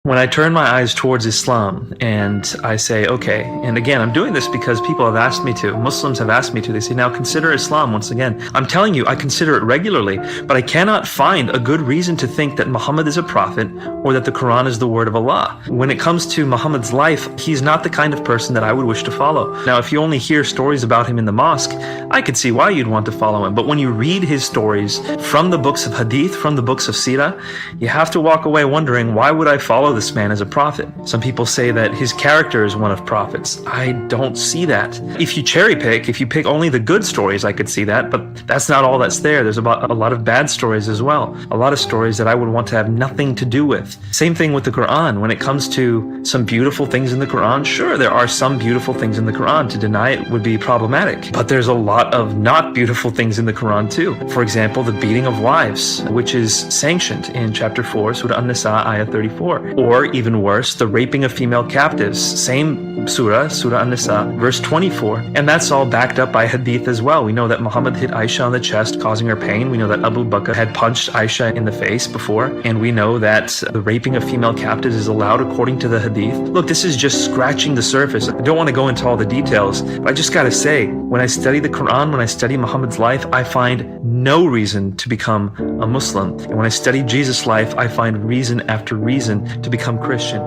When I turn my eyes towards Islam and I say, okay, and again, I'm doing this because people have asked me to, Muslims have asked me to, they say, now consider Islam once again. I'm telling you, I consider it regularly, but I cannot find a good reason to think that Muhammad is a prophet or that the Quran is the word of Allah. When it comes to Muhammad's life, he's not the kind of person that I would wish to follow. Now, if you only hear stories about him in the mosque, I could see why you'd want to follow him. But when you read his stories from the books of Hadith, from the books of Sirah, you have to walk away wondering, why would I follow this man as a prophet? Some people say that his character is one of prophets. I don't see that. If you cherry pick, if you pick only the good stories, I could see that, but that's not all that's there. There's about a lot of bad stories as well. A lot of stories that I would want to have nothing to do with. Same thing with the Quran. When it comes to some beautiful things in the Quran, sure, there are some beautiful things in the Quran. To deny it would be problematic. But there's a lot of not beautiful things in the Quran too. For example, the beating of wives, which is sanctioned in chapter 4, Surah An-Nisa, ayah 34. Or even worse, the raping of female captives. Same surah, Surah An-Nisa, verse 24. And that's all backed up by hadith as well. We know that Muhammad hit Aisha on the chest, causing her pain. We know that Abu Bakr had punched Aisha in the face before. And we know that the raping of female captives is allowed according to the hadith. Look, this is just scratching the surface. I don't want to go into all the details, but I just gotta say, when I study the Quran, when I study Muhammad's life, I find no reason to become a Muslim. And when I study Jesus' life, I find reason after reason to become Christian.